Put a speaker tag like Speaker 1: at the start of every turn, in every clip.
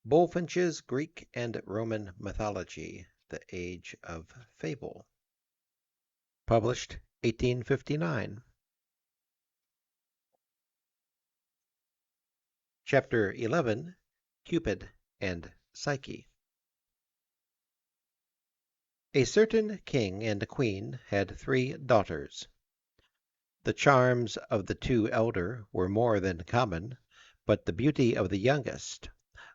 Speaker 1: Bulfinch's Greek and Roman Mythology, the Age of Fable. Published 1859. Chapter 11. Cupid and Psyche. A certain king and queen had 3 daughters. The charms of the 2 elder were more than common, but the beauty of the youngest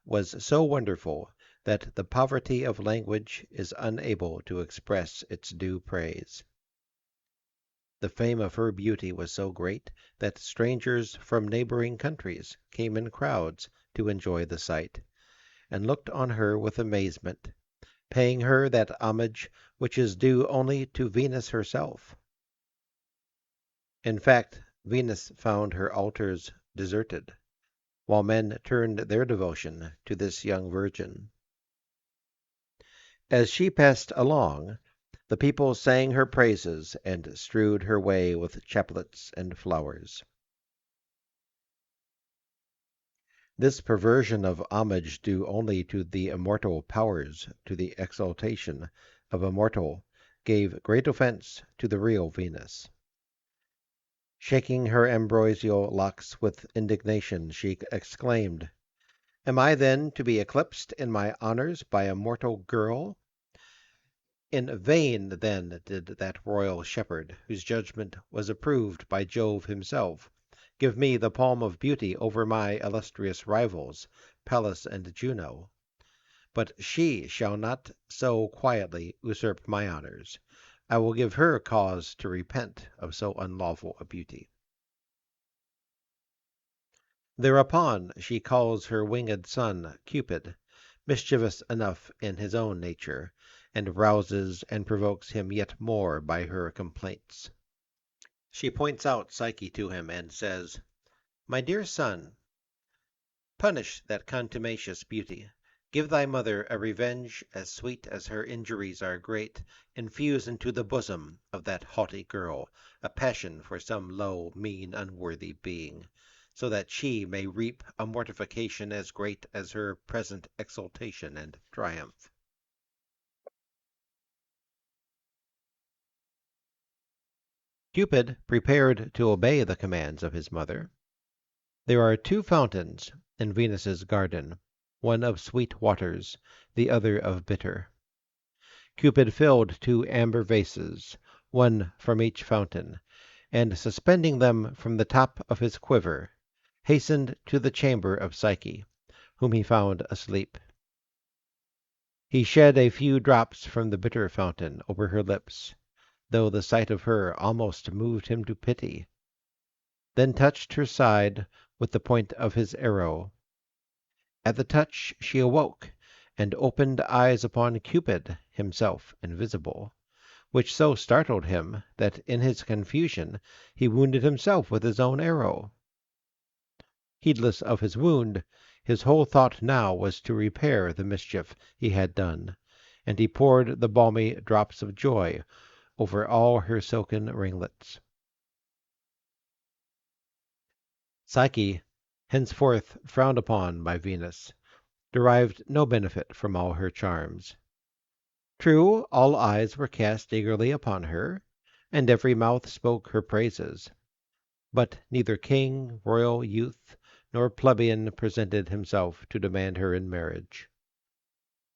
Speaker 1: was so wonderful that the poverty of language is unable to express its due praise. The fame of her beauty was so great that strangers from neighboring countries came in crowds to enjoy the sight, and looked on her with amazement, paying her that homage which is due only to Venus herself. In fact, Venus found her altars deserted, while men turned their devotion to this young virgin. As she passed along, the people sang her praises and strewed her way with chaplets and flowers. This perversion of homage due only to the immortal powers to the exaltation of a mortal gave great offense to the real Venus. Shaking her ambrosial locks with indignation, she exclaimed, "Am I then to be eclipsed in my honors by a mortal girl?" In vain then did that royal shepherd, whose judgment was approved by Jove himself, give me the palm of beauty over my illustrious rivals, Pallas and Juno. But she shall not so quietly usurp my honors. I will give her cause to repent of so unlawful a beauty. Thereupon she calls her winged son Cupid, mischievous enough in his own nature, and rouses and provokes him yet more by her complaints. She points out Psyche to him and says, "My dear son, punish that contumacious beauty. Give thy mother a revenge as sweet as her injuries are great. Infuse into the bosom of that haughty girl a passion for some low, mean, unworthy being, so that she may reap a mortification as great as her present exultation and triumph." Cupid prepared to obey the commands of his mother. There are 2 fountains in Venus's garden, one of sweet waters, the other of bitter. Cupid filled 2 amber vases, one from each fountain, and suspending them from the top of his quiver, hastened to the chamber of Psyche, whom he found asleep. He shed a few drops from the bitter fountain over her lips, though the sight of her almost moved him to pity, then touched her side with the point of his arrow. At the touch she awoke, and opened eyes upon Cupid, himself invisible, which so startled him that in his confusion he wounded himself with his own arrow. Heedless of his wound, his whole thought now was to repair the mischief he had done, and he poured the balmy drops of joy over all her silken ringlets. Psyche, henceforth frowned upon by Venus, derived no benefit from all her charms. True, all eyes were cast eagerly upon her, and every mouth spoke her praises, but neither king, royal youth, nor plebeian presented himself to demand her in marriage.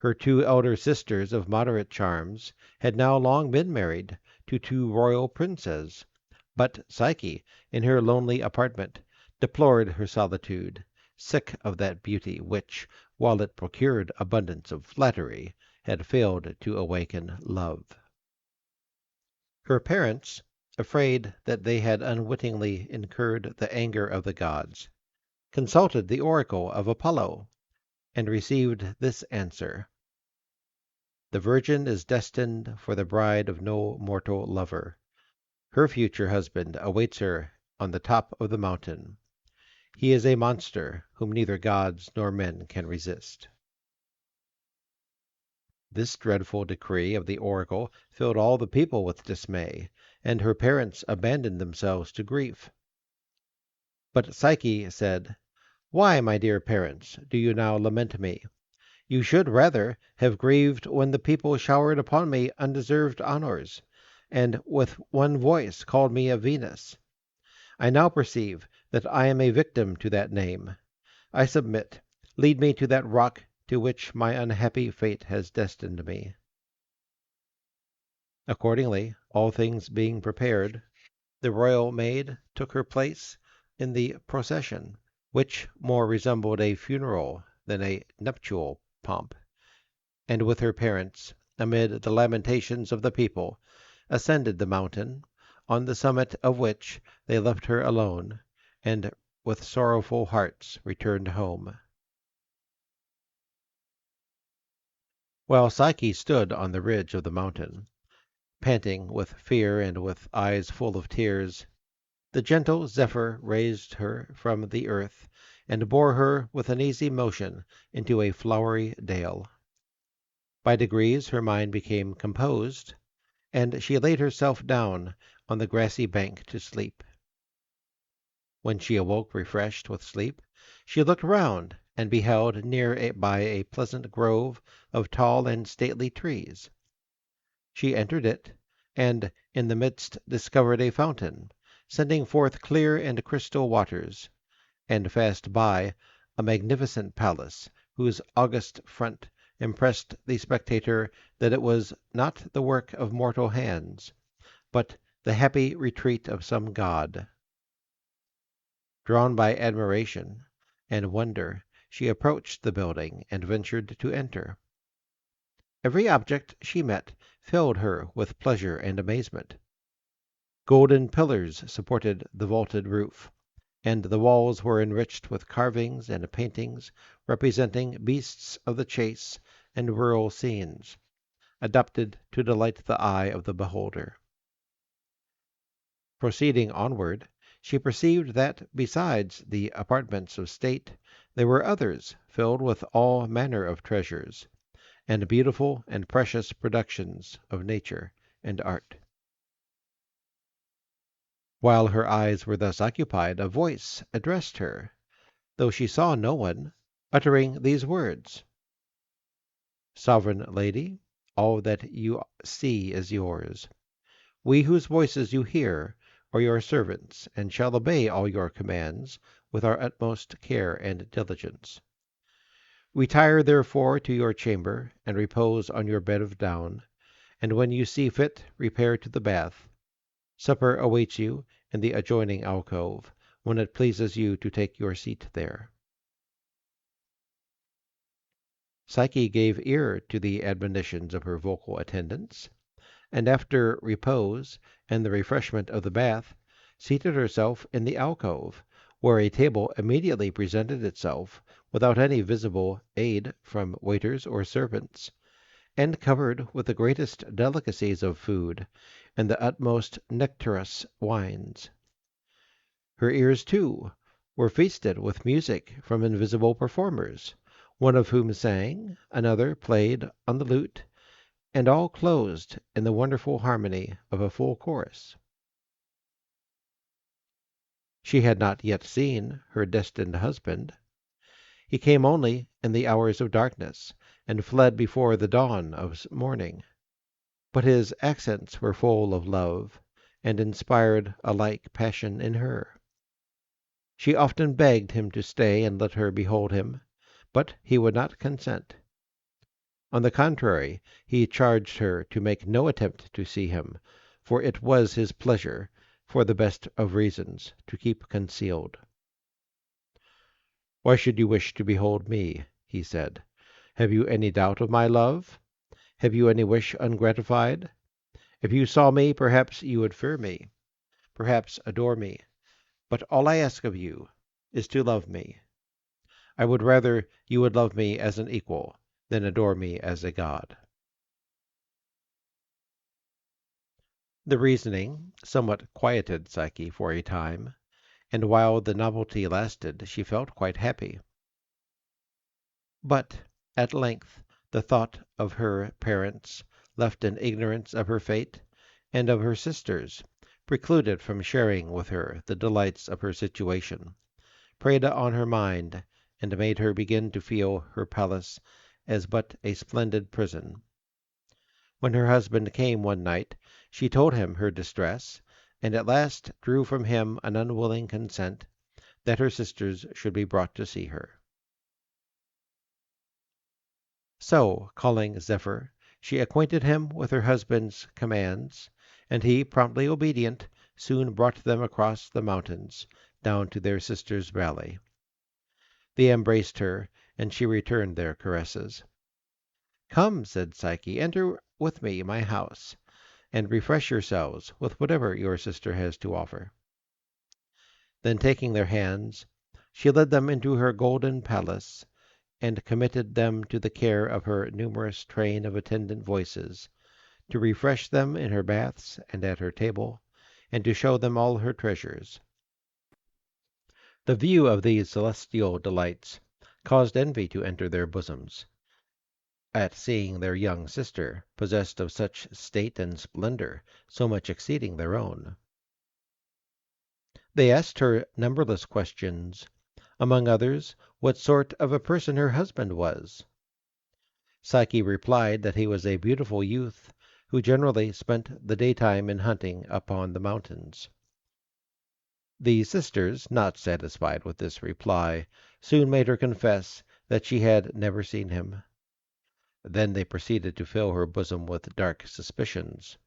Speaker 1: Her 2 elder sisters of moderate charms had now long been married to 2 royal princes, but Psyche, in her lonely apartment, deplored her solitude, sick of that beauty which, while it procured abundance of flattery, had failed to awaken love. Her parents, afraid that they had unwittingly incurred the anger of the gods, consulted the oracle of Apollo, and received this answer: "The virgin is destined for the bride of no mortal lover. Her future husband awaits her on the top of the mountain. He is a monster whom neither gods nor men can resist." This dreadful decree of the oracle filled all the people with dismay, and her parents abandoned themselves to grief. But Psyche said, "Why, my dear parents, do you now lament me? You should rather have grieved when the people showered upon me undeserved honors, and with one voice called me a Venus. I now perceive that I am a victim to that name. I submit. Lead me to that rock to which my unhappy fate has destined me." Accordingly, all things being prepared, the royal maid took her place in the procession, which more resembled a funeral than a nuptial pomp, and with her parents, amid the lamentations of the people, ascended the mountain, on the summit of which they left her alone, and with sorrowful hearts returned home. While Psyche stood on the ridge of the mountain, panting with fear and with eyes full of tears, the gentle Zephyr raised her from the earth, and bore her with an easy motion into a flowery dale. By degrees her mind became composed, and she laid herself down on the grassy bank to sleep. When she awoke refreshed with sleep, she looked round, and beheld near by a pleasant grove of tall and stately trees. She entered it, and in the midst discovered a fountain, sending forth clear and crystal waters, and fast by a magnificent palace, whose august front impressed the spectator that it was not the work of mortal hands, but the happy retreat of some god. Drawn by admiration and wonder, she approached the building and ventured to enter. Every object she met filled her with pleasure and amazement. Golden pillars supported the vaulted roof, and the walls were enriched with carvings and paintings representing beasts of the chase and rural scenes, adapted to delight the eye of the beholder. Proceeding onward, she perceived that, besides the apartments of state, there were others filled with all manner of treasures, and beautiful and precious productions of nature and art. While her eyes were thus occupied, a voice addressed her, though she saw no one, uttering these words: "Sovereign lady, all that you see is yours. We whose voices you hear are your servants, and shall obey all your commands with our utmost care and diligence. Retire therefore to your chamber, and repose on your bed of down, and when you see fit, repair to the bath. Supper awaits you in the adjoining alcove, when it pleases you to take your seat there." Psyche gave ear to the admonitions of her vocal attendants, and after repose and the refreshment of the bath, seated herself in the alcove, where a table immediately presented itself without any visible aid from waiters or servants, and covered with the greatest delicacies of food and the utmost nectarous wines. Her ears, too, were feasted with music from invisible performers, one of whom sang, another played on the lute, and all closed in the wonderful harmony of a full chorus. She had not yet seen her destined husband. He came only in the hours of darkness, and fled before the dawn of morning. But his accents were full of love, and inspired a like passion in her. She often begged him to stay and let her behold him, but he would not consent. On the contrary, he charged her to make no attempt to see him, for it was his pleasure, for the best of reasons, to keep concealed. "Why should you wish to behold me?" he said. "Have you any doubt of my love? Have you any wish ungratified? If you saw me, perhaps you would fear me, perhaps adore me. But all I ask of you is to love me. I would rather you would love me as an equal than adore me as a god." The reasoning somewhat quieted Psyche for a time, and while the novelty lasted she felt quite happy. But at length the thought of her parents, left in ignorance of her fate, and of her sisters, precluded from sharing with her the delights of her situation, preyed on her mind, and made her begin to feel her palace as but a splendid prison. When her husband came one night, she told him her distress, and at last drew from him an unwilling consent that her sisters should be brought to see her. So, calling Zephyr, she acquainted him with her husband's commands, and he, promptly obedient, soon brought them across the mountains, down to their sister's valley. They embraced her, and she returned their caresses. "Come," said Psyche, "enter with me my house, and refresh yourselves with whatever your sister has to offer." Then taking their hands, she led them into her golden palace, and committed them to the care of her numerous train of attendant voices, to refresh them in her baths and at her table, and to show them all her treasures. The view of these celestial delights caused envy to enter their bosoms, at seeing their young sister possessed of such state and splendor, so much exceeding their own. They asked her numberless questions, among others, what sort of a person her husband was. Psyche replied that he was a beautiful youth, who generally spent the daytime in hunting upon the mountains. The sisters, not satisfied with this reply, soon made her confess that she had never seen him. Then they proceeded to fill her bosom with dark suspicions.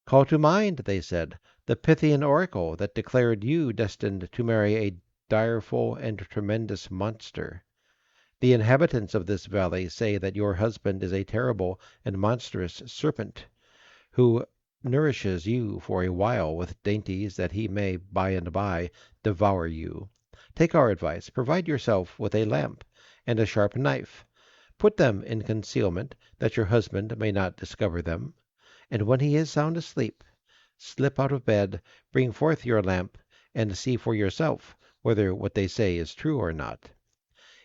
Speaker 1: "Call to mind," they said, "the Pythian oracle that declared you destined to marry a direful and tremendous monster. The inhabitants of this valley say that your husband is a terrible and monstrous serpent, who nourishes you for a while with dainties that he may by and by devour you. Take our advice. Provide yourself with a lamp and a sharp knife. Put them in concealment, that your husband may not discover them, and when he is sound asleep, slip out of bed, bring forth your lamp, and see for yourself whether what they say is true or not.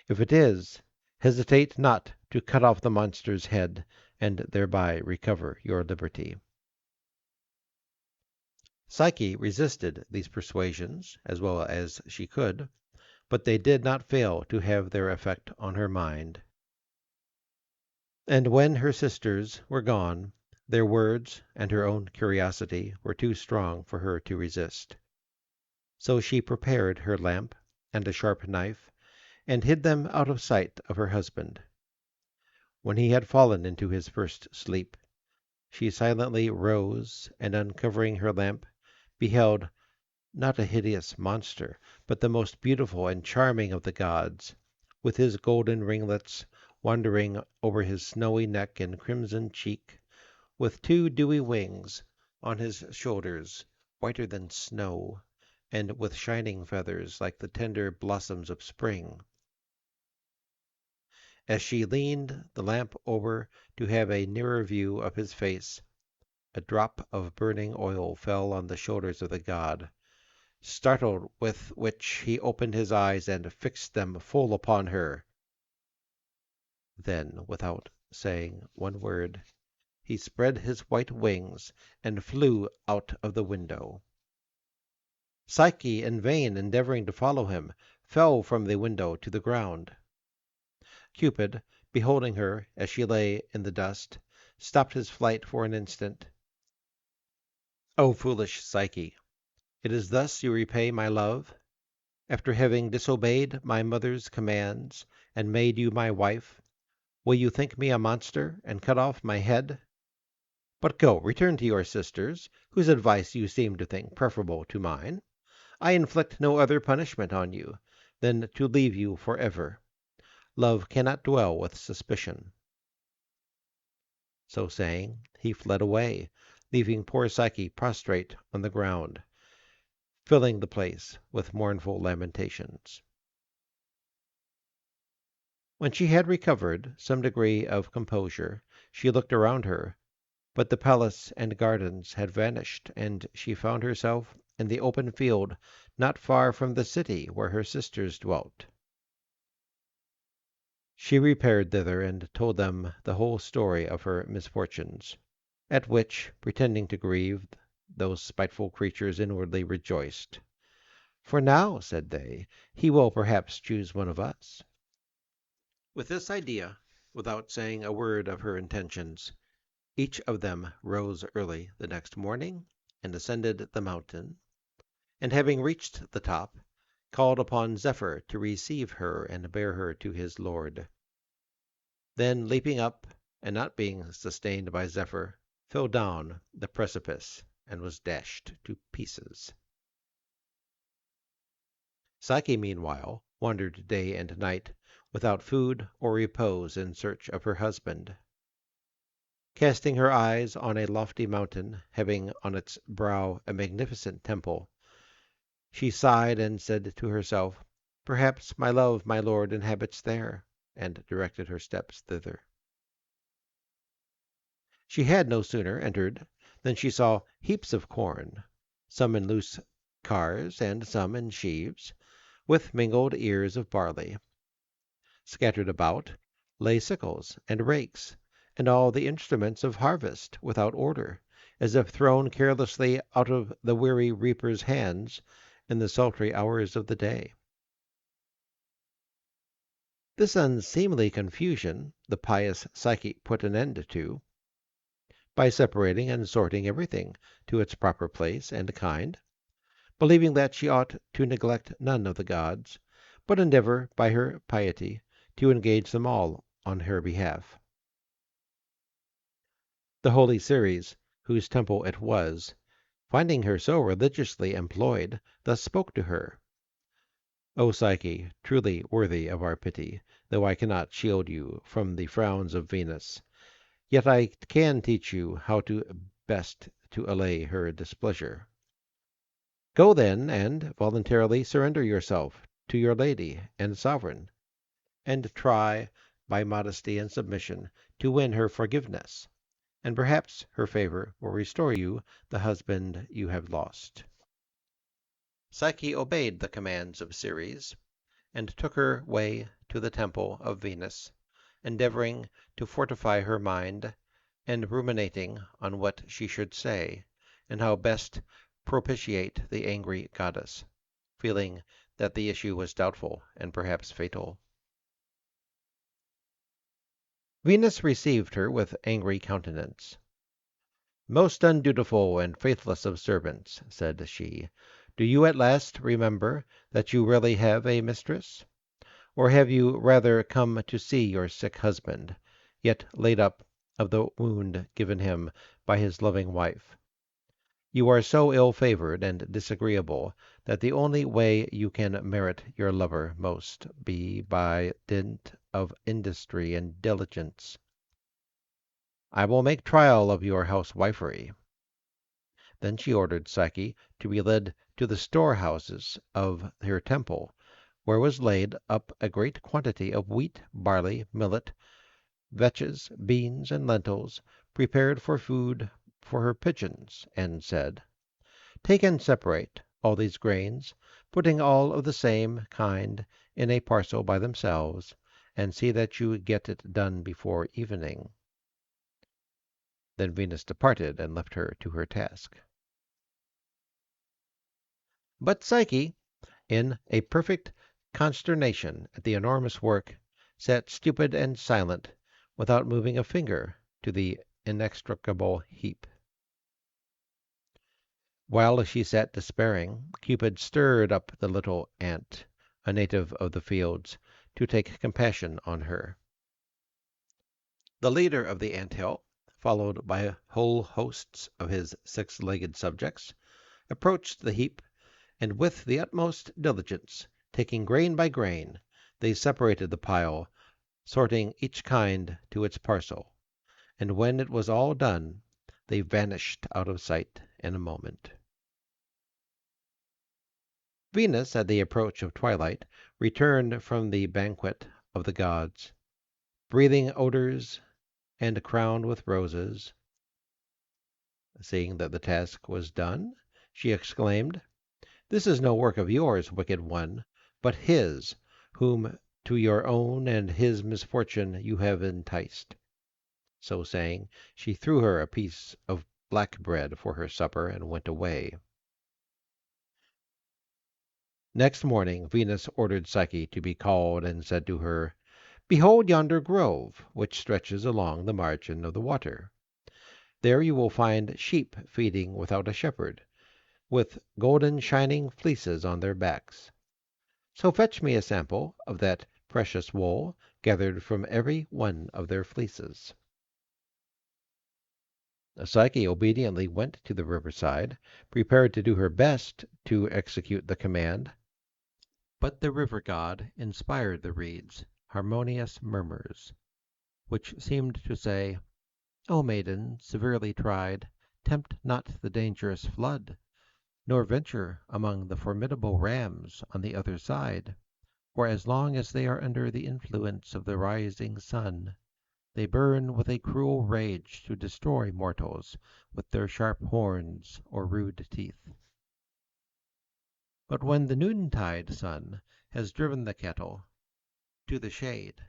Speaker 1: If it is, hesitate not to cut off the monster's head, and thereby recover your liberty." Psyche resisted these persuasions as well as she could, but they did not fail to have their effect on her mind. And when her sisters were gone, their words and her own curiosity were too strong for her to resist. So she prepared her lamp and a sharp knife, and hid them out of sight of her husband. When he had fallen into his first sleep, she silently rose, and uncovering her lamp, beheld, not a hideous monster, but the most beautiful and charming of the gods, with his golden ringlets wandering over his snowy neck and crimson cheek, with two dewy wings on his shoulders, whiter than snow, and with shining feathers like the tender blossoms of spring. As she leaned the lamp over to have a nearer view of his face, a drop of burning oil fell on the shoulders of the god, startled with which he opened his eyes and fixed them full upon her. Then, without saying one word, he spread his white wings and flew out of the window. Psyche, in vain endeavoring to follow him, fell from the window to the ground. Cupid, beholding her as she lay in the dust, stopped his flight for an instant. "O foolish Psyche, it is thus you repay my love? After having disobeyed my mother's commands and made you my wife, will you think me a monster and cut off my head? But go, return to your sisters, whose advice you seem to think preferable to mine. I inflict no other punishment on you than to leave you for ever. Love cannot dwell with suspicion." So saying, he fled away, leaving poor Psyche prostrate on the ground, filling the place with mournful lamentations. When she had recovered some degree of composure, she looked around her, but the palace and gardens had vanished, and she found herself in the open field not far from the city where her sisters dwelt. She repaired thither and told them the whole story of her misfortunes, at which, pretending to grieve, those spiteful creatures inwardly rejoiced. "For now," said they, "he will perhaps choose one of us." With this idea, without saying a word of her intentions. Each of them rose early the next morning and ascended the mountain, and having reached the top, called upon Zephyr to receive her and bear her to his lord. Then leaping up, and not being sustained by Zephyr, fell down the precipice and was dashed to pieces. Psyche, meanwhile, wandered day and night, without food or repose, in search of her husband. Casting her eyes on a lofty mountain, having on its brow a magnificent temple, she sighed and said to herself, "Perhaps my love, my lord, inhabits there," and directed her steps thither. She had no sooner entered than she saw heaps of corn, some in loose cars and some in sheaves, with mingled ears of barley. Scattered about lay sickles and rakes, and all the instruments of harvest without order, as if thrown carelessly out of the weary reaper's hands in the sultry hours of the day. This unseemly confusion the pious Psyche put an end to by separating and sorting everything to its proper place and kind, believing that she ought to neglect none of the gods, but endeavor by her piety to engage them all on her behalf. The holy Ceres, whose temple it was, finding her so religiously employed, thus spoke to her: "O Psyche, truly worthy of our pity, though I cannot shield you from the frowns of Venus, yet I can teach you how best to allay her displeasure. Go then, and voluntarily surrender yourself to your lady and sovereign, and try, by modesty and submission, to win her forgiveness, and perhaps her favor will restore you the husband you have lost." Psyche obeyed the commands of Ceres, and took her way to the temple of Venus, endeavoring to fortify her mind, and ruminating on what she should say, and how best propitiate the angry goddess, feeling that the issue was doubtful and perhaps fatal. Venus received her with angry countenance. "Most undutiful and faithless of servants," said she, "do you at last remember that you really have a mistress? Or have you rather come to see your sick husband, yet laid up of the wound given him by his loving wife? You are so ill-favored and disagreeable that the only way you can merit your lover most be by dint of industry and diligence. I will make trial of your housewifery." Then she ordered Psyche to be led to the storehouses of her temple, where was laid up a great quantity of wheat, barley, millet, vetches, beans, and lentils, prepared for food for her pigeons, and said, "Take and separate all these grains, putting all of the same kind in a parcel by themselves, and see that you get it done before evening." Then Venus departed and left her to her task. But Psyche, in a perfect consternation at the enormous work, sat stupid and silent, without moving a finger to the inextricable heap. While she sat despairing, Cupid stirred up the little ant, a native of the fields, to take compassion on her. The leader of the ant-hill, followed by whole hosts of his six-legged subjects, approached the heap, and with the utmost diligence, taking grain by grain, they separated the pile, sorting each kind to its parcel, and when it was all done, they vanished out of sight in a moment. Venus, at the approach of twilight, returned from the banquet of the gods, breathing odors and crowned with roses. Seeing that the task was done, she exclaimed, "This is no work of yours, wicked one, but his, whom to your own and his misfortune you have enticed." So saying, she threw her a piece of black bread for her supper and went away. Next morning Venus ordered Psyche to be called and said to her, Behold yonder grove, which stretches along the margin of the water. There you will find sheep feeding without a shepherd, with golden shining fleeces on their backs. So fetch me a sample of that precious wool gathered from every one of their fleeces." Psyche obediently went to the riverside, prepared to do her best to execute the command. But the river god inspired the reeds harmonious murmurs, which seemed to say, "O maiden, severely tried, tempt not the dangerous flood, nor venture among the formidable rams on the other side, for as long as they are under the influence of the rising sun, they burn with a cruel rage to destroy mortals with their sharp horns or rude teeth. But when the noontide sun has driven the cattle to the shade,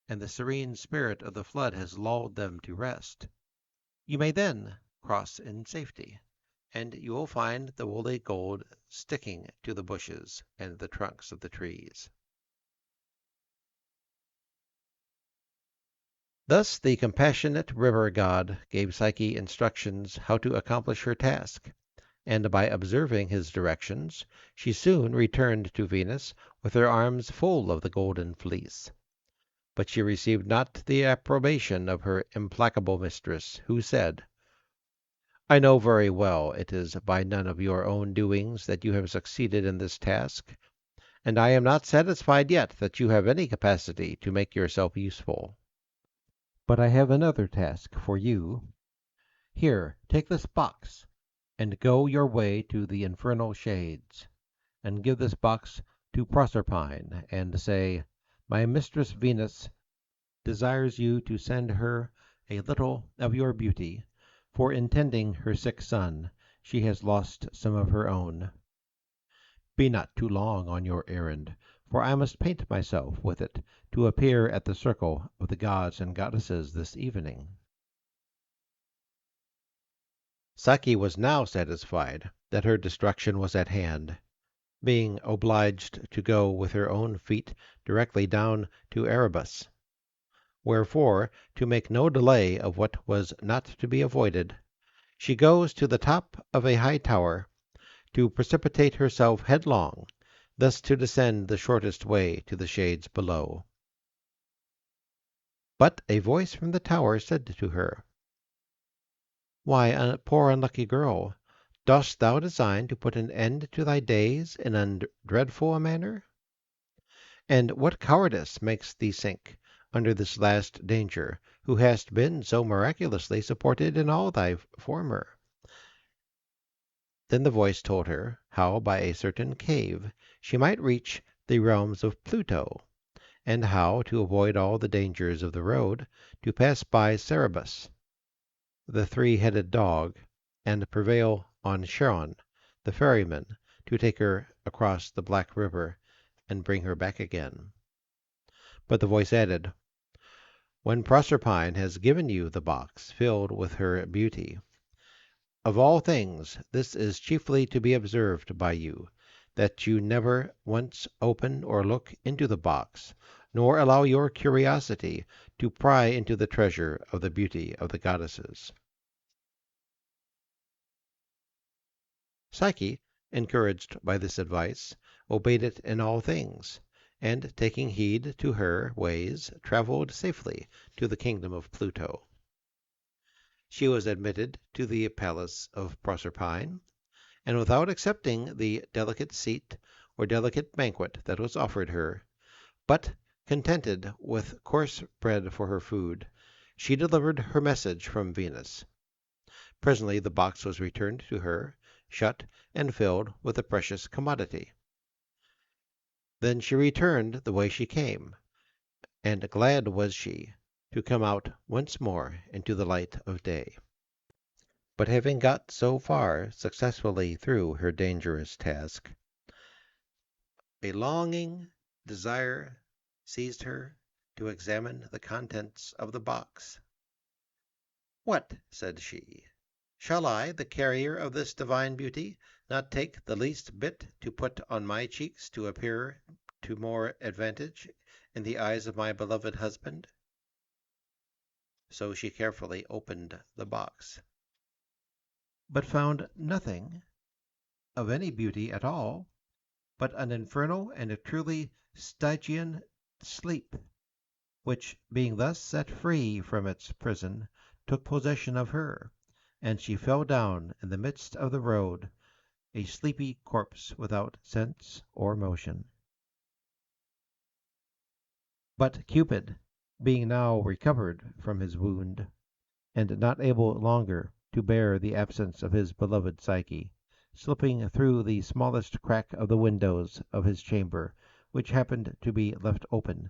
Speaker 1: and the serene spirit of the flood has lulled them to rest, you may then cross in safety, and you will find the woolly gold sticking to the bushes and the trunks of the trees." Thus the compassionate river god gave Psyche instructions how to accomplish her task, and by observing his directions she soon returned to Venus with her arms full of the golden fleece. But she received not the approbation of her implacable mistress, who said, "I know very well it is by none of your own doings that you have succeeded in this task, and I am not satisfied yet that you have any capacity to make yourself useful. But I have another task for you. Here, take this box, and go your way to the infernal shades, and give this box to Proserpine, and say, My mistress Venus desires you to send her a little of your beauty, for in tending her sick son she has lost some of her own. Be not too long on your errand, for I must paint myself with it to appear at the circle of the gods and goddesses this evening." Psyche was now satisfied that her destruction was at hand, being obliged to go with her own feet directly down to Erebus. Wherefore, to make no delay of what was not to be avoided, she goes to the top of a high tower to precipitate herself headlong, thus to descend the shortest way to the shades below. But a voice from the tower said to her, "Why, poor unlucky girl, dost thou design to put an end to thy days in dreadful a manner? And what cowardice makes thee sink under this last danger, who hast been so miraculously supported in all thy former?" Then the voice told her how by a certain cave she might reach the realms of Pluto, and how, to avoid all the dangers of the road, to pass by Cerberus, the three-headed dog, and prevail on Charon, the ferryman, to take her across the Black River and bring her back again. But the voice added, "When Proserpine has given you the box filled with her beauty, of all things this is chiefly to be observed by you, that you never once open or look into the box, nor allow your curiosity to pry into the treasure of the beauty of the goddesses." Psyche, encouraged by this advice, obeyed it in all things, and taking heed to her ways, travelled safely to the kingdom of Pluto. She was admitted to the palace of Proserpine, and without accepting the delicate seat or delicate banquet that was offered her, but contented with coarse bread for her food, she delivered her message from Venus. Presently the box was returned to her, shut and filled with the precious commodity. Then she returned the way she came, and glad was she to come out once more into the light of day. But having got so far successfully through her dangerous task, a longing desire seized her to examine the contents of the box. "What," said she, "shall I, the carrier of this divine beauty, not take the least bit to put on my cheeks to appear to more advantage in the eyes of my beloved husband?" So she carefully opened the box, but found nothing of any beauty at all, but an infernal and a truly Stygian sleep, which, being thus set free from its prison, took possession of her, and she fell down in the midst of the road, a sleepy corpse without sense or motion. But Cupid, being now recovered from his wound, and not able longer to bear the absence of his beloved Psyche, slipping through the smallest crack of the windows of his chamber, which happened to be left open,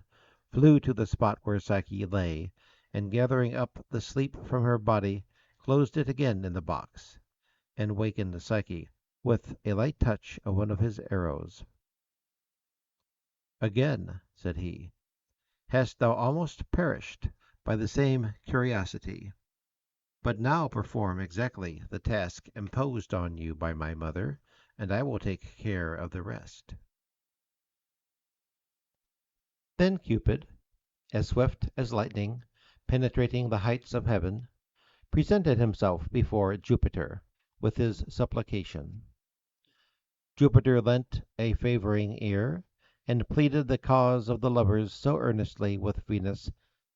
Speaker 1: flew to the spot where Psyche lay, and gathering up the sleep from her body, closed it again in the box, and wakened Psyche with a light touch of one of his arrows. "Again," said he, "hast thou almost perished by the same curiosity. But now perform exactly the task imposed on you by my mother, and I will take care of the rest." Then Cupid, as swift as lightning, penetrating the heights of heaven, presented himself before Jupiter with his supplication. Jupiter lent a favoring ear, and pleaded the cause of the lovers so earnestly with Venus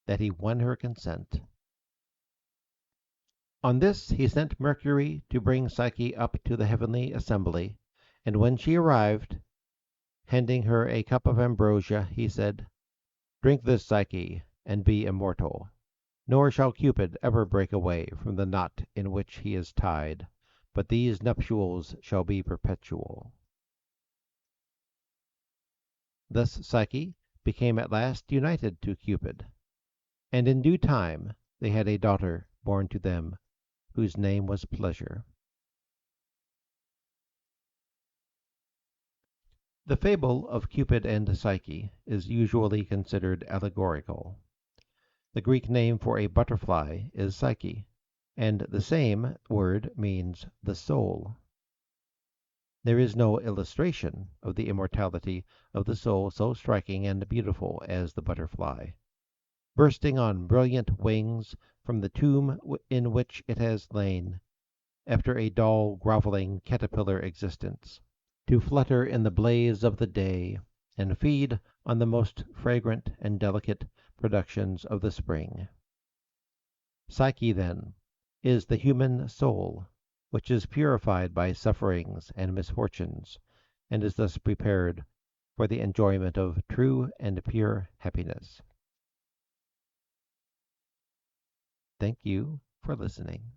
Speaker 1: that he won her consent. On this he sent Mercury to bring Psyche up to the heavenly assembly, and when she arrived, handing her a cup of ambrosia, he said, "Drink this, Psyche, and be immortal, nor shall Cupid ever break away from the knot in which he is tied, but these nuptials shall be perpetual." Thus Psyche became at last united to Cupid, and in due time they had a daughter born to them, whose name was Pleasure. The fable of Cupid and Psyche is usually considered allegorical. The Greek name for a butterfly is Psyche, and the same word means the soul. There is no illustration of the immortality of the soul so striking and beautiful as the butterfly, bursting on brilliant wings from the tomb in which it has lain, after a dull, groveling, caterpillar existence, to flutter in the blaze of the day, and feed on the most fragrant and delicate productions of the spring. Psyche, then, is the human soul, which is purified by sufferings and misfortunes, and is thus prepared for the enjoyment of true and pure happiness. Thank you for listening.